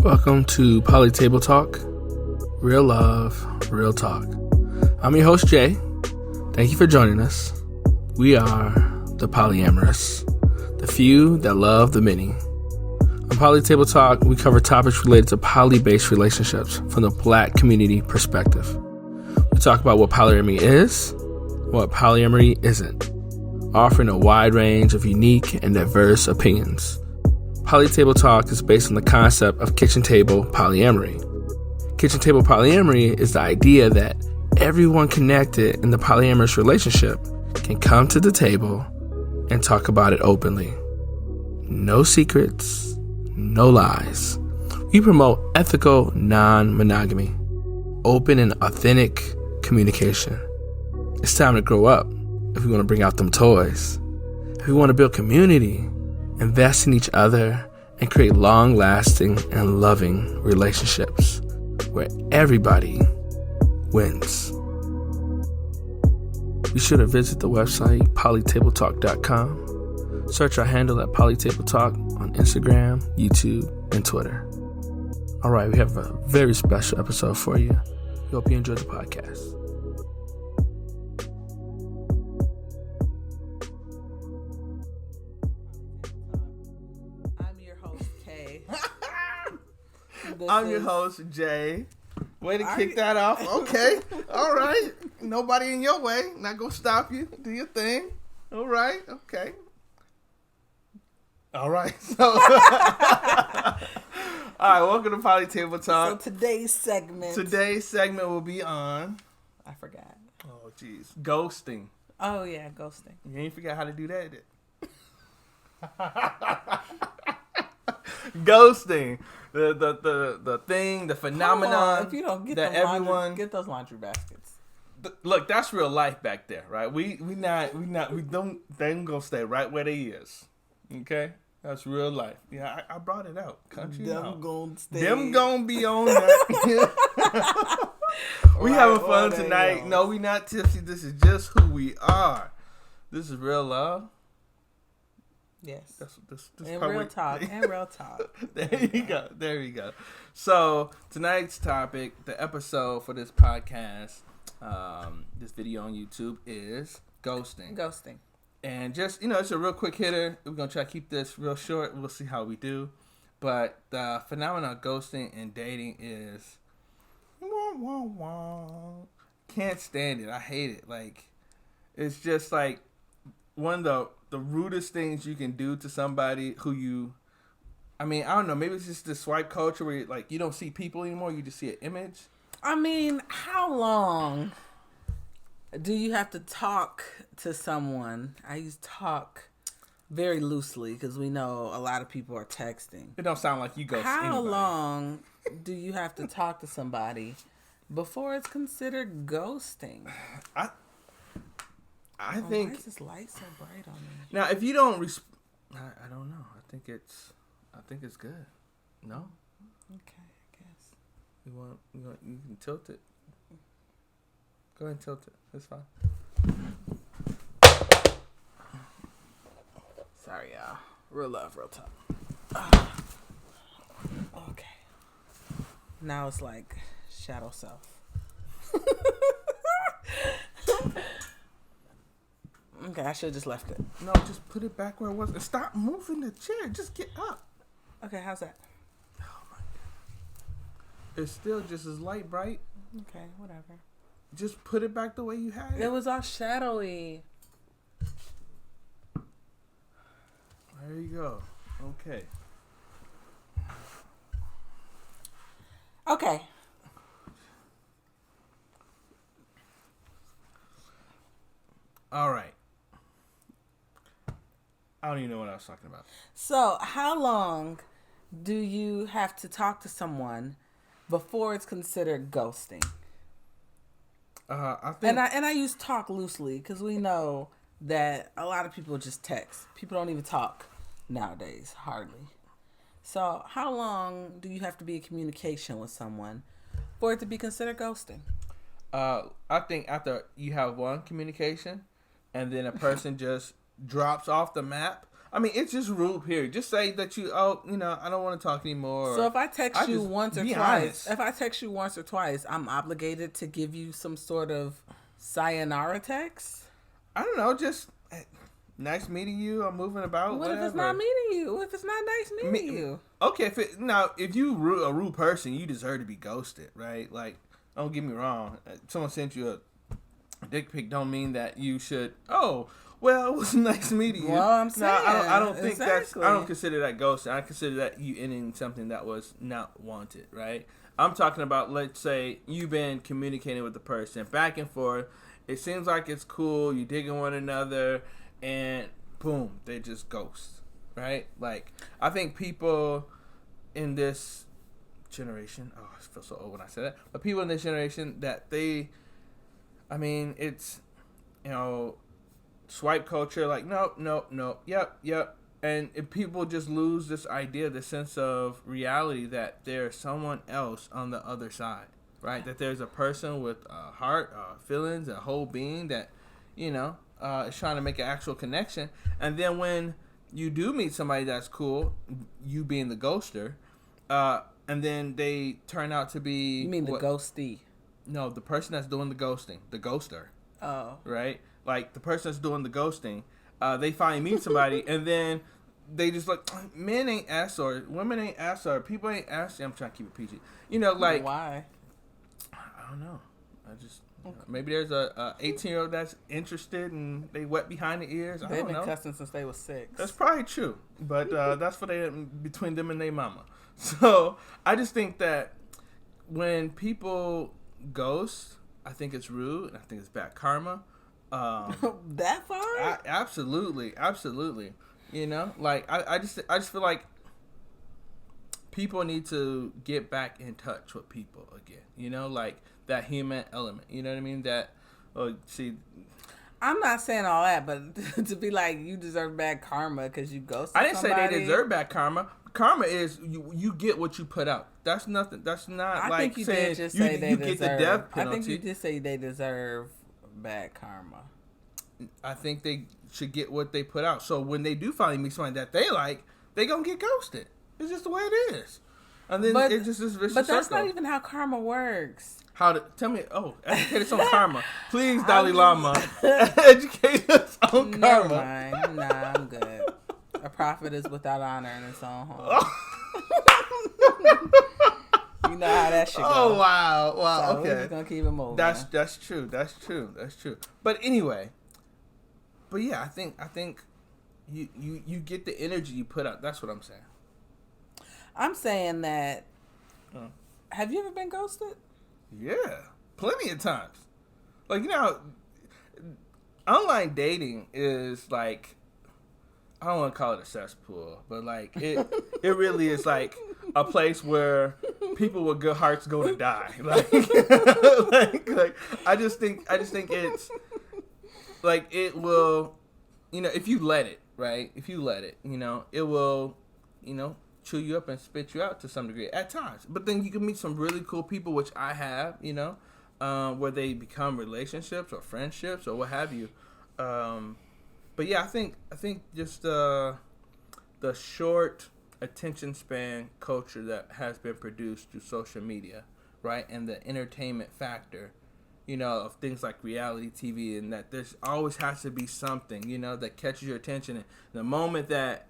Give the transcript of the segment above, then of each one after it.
Welcome to Poly Table Talk, real love, real talk. I'm your host, Jay. Thank you for joining us. We are the Polyamorous, the few that love the many. On Poly Table Talk, we cover topics related to poly-based relationships from the Black community perspective. We talk about what polyamory is, what polyamory isn't, offering a wide range of unique and diverse opinions. Poly Table Talk is based on the concept of Kitchen Table Polyamory. Kitchen Table Polyamory is the idea that everyone connected in the polyamorous relationship can come to the table and talk about it openly. No secrets, no lies. We promote ethical non-monogamy, open and authentic communication. It's time to grow up if we want to bring out them toys. If we want to build community, invest in each other, and create long-lasting and loving relationships where everybody wins. Be sure to visit the website polytabletalk.com. Search our handle at polytabletalk on Instagram, YouTube, and Twitter. All right, we have a very special episode for you. We hope you enjoy the podcast. I'm your host, Jay. Way to kick that off. Okay. All right. Nobody in your way. Not going to stop you. Do your thing. All right. Okay. All right. So, all right. Welcome to Poly Table Talk. So today's segment will be on... I forgot. Oh, jeez. Ghosting. Oh, yeah. Ghosting. You ain't forgot how to do that, did Ghosting. The thing, the phenomenon. If you don't get that everyone get those laundry baskets. Look, that's real life back there, right? We don't they ain't gonna stay right where they is. Okay? That's real life. Yeah, I brought it out. Country Them gonna stay. Them gonna be on that. We having fun tonight. No, we not tipsy. This is just who we are. This is real love. Yes. This and real talk. There you go. So tonight's topic, the episode for this podcast, this video on YouTube is ghosting. And just, it's a real quick hitter. We're going to try to keep this real short. We'll see how we do. But the phenomenon of ghosting and dating is, can't stand it. I hate it. Like, it's just like one of the rudest things you can do to somebody who I don't know, maybe it's just the swipe culture where you don't see people anymore, you just see an image. I mean, how long do you have to talk to someone? I use talk very loosely because we know a lot of people are texting. It don't sound like you ghost anybody. How long do you have to talk to somebody before it's considered ghosting? I think. Why is this light so bright on me? Now, if you don't, I don't know. I think it's good. No. Okay, I guess. You can tilt it. Go ahead and tilt it. It's fine. Sorry, y'all. Real love, real talk. Okay. Now it's like shadow self. Okay, I should have just left it. No, just put it back where it was. Stop moving the chair. Just get up. Okay, how's that? Oh, my God. It's still just as light bright. Okay, whatever. Just put it back the way you had it. It was all shadowy. There you go. Okay. Okay. All right. I don't even know what I was talking about. So, how long do you have to talk to someone before it's considered ghosting? I think, and I use talk loosely because we know that a lot of people just text. People don't even talk nowadays, hardly. So, how long do you have to be in communication with someone for it to be considered ghosting? I think after you have one communication, and then a person just drops off the map. I mean, it's just rude, period. Just say that I don't want to talk anymore. So if I text you once or twice, honest. I'm obligated to give you some sort of sayonara text? I don't know, just nice meeting you. I'm moving about. What if it's not meeting you? What if it's not nice meeting you? Okay, if you a rude person, you deserve to be ghosted, right? Like, don't get me wrong. Someone sent you a dick pic, don't mean that you should. Oh, well, it was nice meeting you. Well, I'm saying, I don't think exactly. I don't consider that ghosting. I consider that you ending something that was not wanted, right? I'm talking about, let's say you've been communicating with the person back and forth. It seems like it's cool. You digging one another, and boom, they just ghost, right? Like, I think people in this generation, oh, I feel so old when I say that, but people in this generation that it's, swipe culture, like, nope, yep. And if people just lose this idea, the sense of reality that there's someone else on the other side, right? That there's a person with a heart, feelings, a whole being that, is trying to make an actual connection. And then when you do meet somebody that's cool, you being the ghoster, and then they turn out to be... You mean the ghostie? No, the person that's doing the ghosting, the ghoster. Oh. Right? Like, the person that's doing the ghosting, they finally meet somebody, and then they just like, men ain't ass, or women ain't ass, or people ain't ass. I'm trying to keep it PG. Like... Why? I don't know. Maybe there's a 18-year-old that's interested, and they wet behind the ears. I don't know. They've been cussing since they were 6. That's probably true, but that's for between them and their mama. So, I just think that when people ghost, I think it's rude, and I think it's bad karma. That far? Absolutely. Like, I just feel like people need to get back in touch with people again. Like that human element. You know what I mean? I'm not saying all that, but to be like, you deserve bad karma because you ghosted I didn't somebody. say they deserve bad karma. Karma is you get what you put out. That's nothing. That's not I like think you saying did just say they you deserve. get the death penalty. I think you did say they deserve bad karma. I think they should get what they put out. So when they do finally meet somebody that they like, they gonna get ghosted. It's just the way it is. And then it's just this vicious circle. But that's not even how karma works. Tell me, educate us on karma. Please, Dalai Lama, educate us on karma. Never mind. Nah, I'm good. A prophet is without honor in his own home. You know how that shit goes. Oh, wow. So Okay. we're just going to keep it moving. That's true. But anyway, yeah, I think you get the energy you put out. That's what I'm saying. I'm saying that, have you ever been ghosted? Yeah, plenty of times. Like, online dating is like, I don't want to call it a cesspool, but like it really is like a place where people with good hearts go to die. Like, like I just think it's like it will, if you let it, right? If you let it, it will, chew you up and spit you out to some degree at times. But then you can meet some really cool people, which I have, where they become relationships or friendships or what have you. But yeah, I think just the short attention span culture that has been produced through social media, right, and the entertainment factor, of things like reality TV, and that there's always has to be something, that catches your attention. And the moment that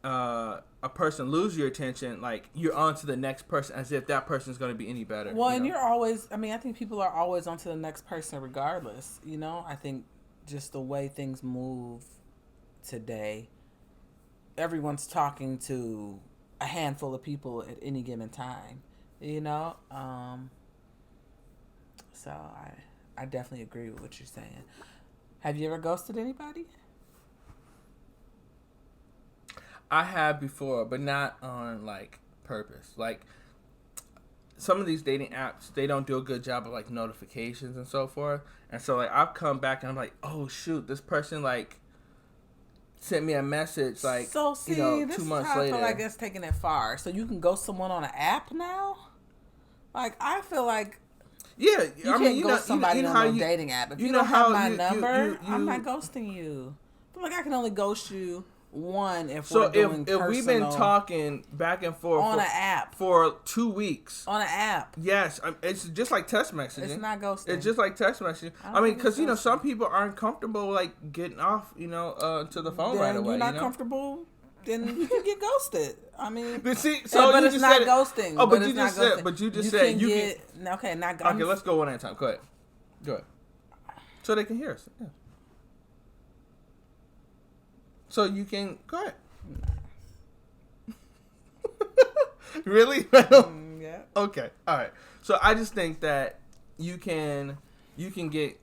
a person loses your attention, like, you're on to the next person as if that person is going to be any better. Well, and you're always, I think people are always on to the next person regardless, I think just the way things move today, everyone's talking to a handful of people at any given time, so I definitely agree with what you're saying. Have you ever ghosted anybody? I have before, but not on like purpose. Like, some of these dating apps, they don't do a good job of like notifications and so forth. And so like I've come back and I'm like, oh shoot, this person like sent me a message like, so see, 2 this months is how later. I feel like it's taking it far. So you can ghost someone on an app now? Like, I feel like yeah, you can't ghost somebody on a dating app. If you don't have my number, I'm not ghosting you. I feel like I can only ghost you one, if so we're doing if we've been talking back and forth on an app for 2 weeks on an app, yes, it's just like text messaging. it's not ghosting. It's just like text messaging. I mean, because some people aren't comfortable like getting off, to the phone then right away. You're not comfortable. Then you can get ghosted. I mean, but see, but it's not ghosting. Oh, but you just said. But you just said you can. Okay, not ghosting. Okay, let's go one at a time. Go ahead. So they can hear us. Yeah. So you can go ahead. Really? Yeah. Okay. All right. So I just think that you can get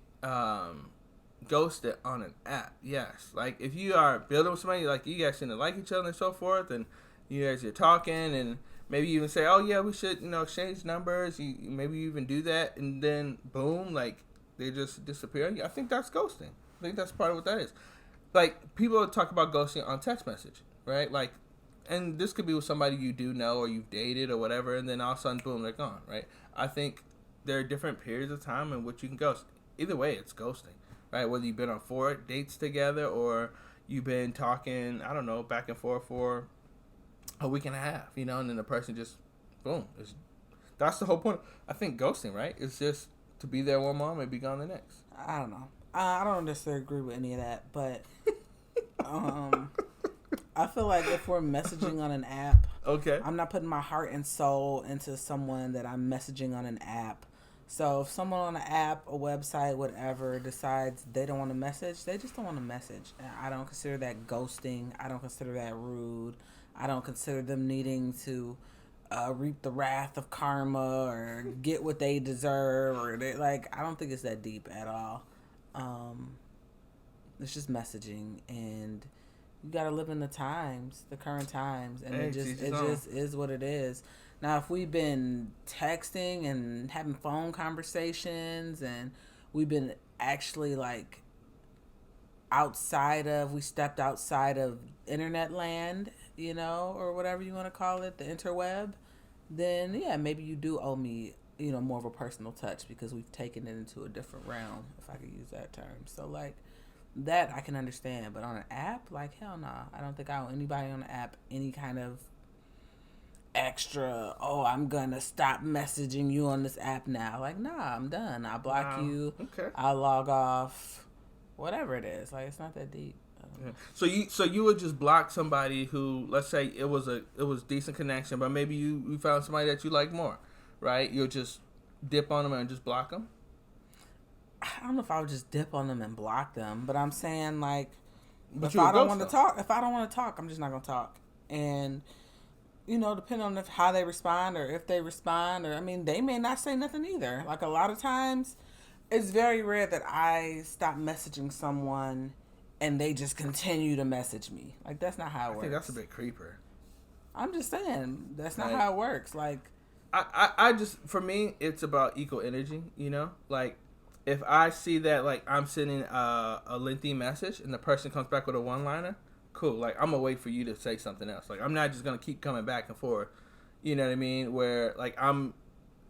ghosted on an app. Yes. Like if you are building with somebody, like you guys seem to like each other and so forth, and you guys are talking, and maybe you even say, "Oh yeah, we should exchange numbers." Maybe you even do that, and then boom, like they just disappear. I think that's ghosting. I think that's part of what that is. Like people talk about ghosting on text message, right? Like. And this could be with somebody you do know or you've dated or whatever, and then all of a sudden, boom, they're gone, right? I think there are different periods of time in which you can ghost. Either way, it's ghosting, right? Whether you've been on 4 dates together or you've been talking, I don't know, back and forth for a week and a half, and then the person just, boom. That's the whole point. I think ghosting, right? It's just to be there one month and be gone the next. I don't know. I don't necessarily agree with any of that, but I feel like if we're messaging on an app, okay, I'm not putting my heart and soul into someone that I'm messaging on an app. So if someone on an app, a website, whatever, decides they don't want to message, they just don't want to message. And I don't consider that ghosting. I don't consider that rude. I don't consider them needing to reap the wrath of karma or get what they deserve. Or I don't think it's that deep at all. It's just messaging, and you gotta live in the current times, and it just is what it is. Now, if we've been texting and having phone conversations, and we've been actually we stepped outside of internet land, or whatever you want to call it, the interweb, then yeah, maybe you do owe me, more of a personal touch because we've taken it into a different realm, if I could use that term. So that I can understand, but on an app, hell nah. I don't think I owe anybody on the app any kind of extra, I'm gonna stop messaging you on this app now. Nah, I'm done. I'll block you. Okay. I'll log off. Whatever it is. It's not that deep. Yeah. So you would just block somebody who, let's say it was decent connection, but maybe you found somebody that you like more, right? You'll just dip on them and just block them? I don't know if I would just dip on them and block them, but I'm saying if I don't want to talk, I'm just not gonna talk. And depending on how they respond or if they respond, or they may not say nothing either. A lot of times, it's very rare that I stop messaging someone and they just continue to message me. That's not how it works. I think that's a bit creeper. I'm just saying that's not how it works. I just, for me, it's about equal energy. If I see that, I'm sending a lengthy message and the person comes back with a one-liner, cool. I'm going to wait for you to say something else. I'm not just going to keep coming back and forth. You know what I mean? Where, I'm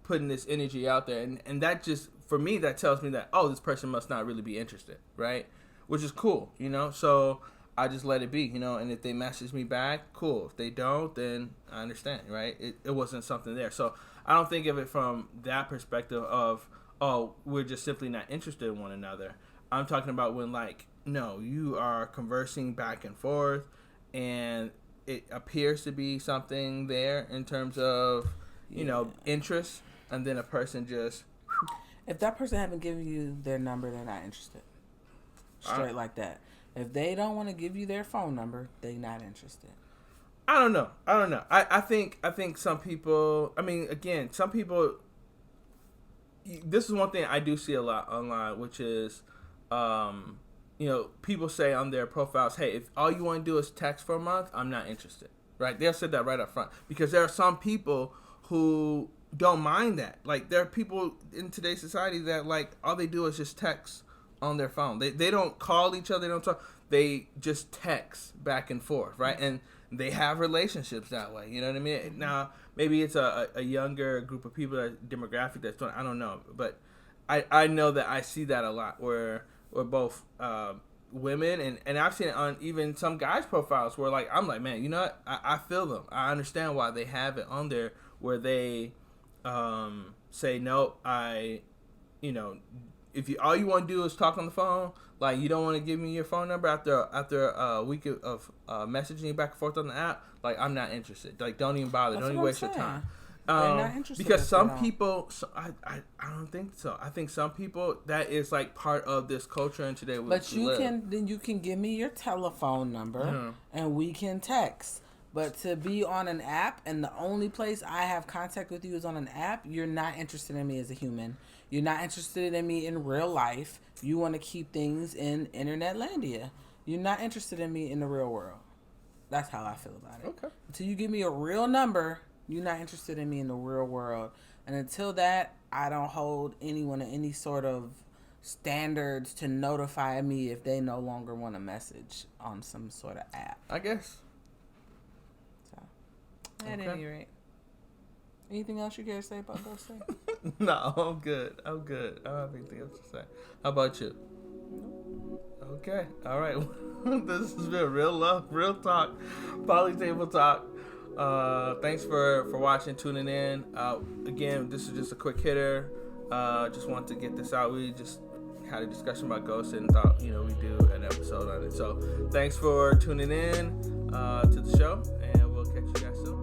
putting this energy out there. And that just, for me, that tells me that, this person must not really be interested, right? Which is cool, So I just let it be, And if they message me back, cool. If they don't, then I understand, right? It wasn't something there. So I don't think of it from that perspective of, we're just simply not interested in one another. I'm talking about when, no, you are conversing back and forth, and it appears to be something there in terms of, interest, and then a person just... If that person haven't given you their number, they're not interested. Straight like that. If they don't want to give you their phone number, they're not interested. I don't know. I think some people... again, some people... This is one thing I do see a lot online, which is, people say on their profiles, hey, if all you want to do is text for a month, I'm not interested, right? They'll say that right up front because there are some people who don't mind that. There are people in today's society that, all they do is just text on their phone. They don't call each other, they don't talk. They just text back and forth, right? And they have relationships that way. You know what I mean? Now, maybe it's a younger group of people, demographic that's doing. I don't know, but I know that I see that a lot where both women, and I've seen it on even some guys' profiles where like I'm like, man, you know what? I feel them. I understand why they have it on there where they say no. If all you want to do is talk on the phone, like you don't want to give me your phone number after a week of messaging you back and forth on the app, like I'm not interested. Like don't even bother. Don't even waste your time. They're not interested Because some people, I don't think so. I think some people that is like part of this culture and today. But you can give me your telephone number and we can text. But to be on an app and the only place I have contact with you is on an app, you're not interested in me as a human. You're not interested in me in real life. You want to keep things in internet landia. You're not interested in me in the real world. That's how I feel about it. Okay. Until you give me a real number, you're not interested in me in the real world. And until that, I don't hold anyone to any sort of standards to notify me if they no longer want a message on some sort of app. I guess. At any rate. Anything else you care to say about those things? No, I'm good. I don't have anything else to say. How about you? Okay. All right. This has been Real Love, Real Talk, Poly Table Talk. Thanks for watching, tuning in. Again, this is just a quick hitter. Just wanted to get this out. We just had a discussion about ghosts and thought, we do an episode on it. So thanks for tuning in to the show, and we'll catch you guys soon.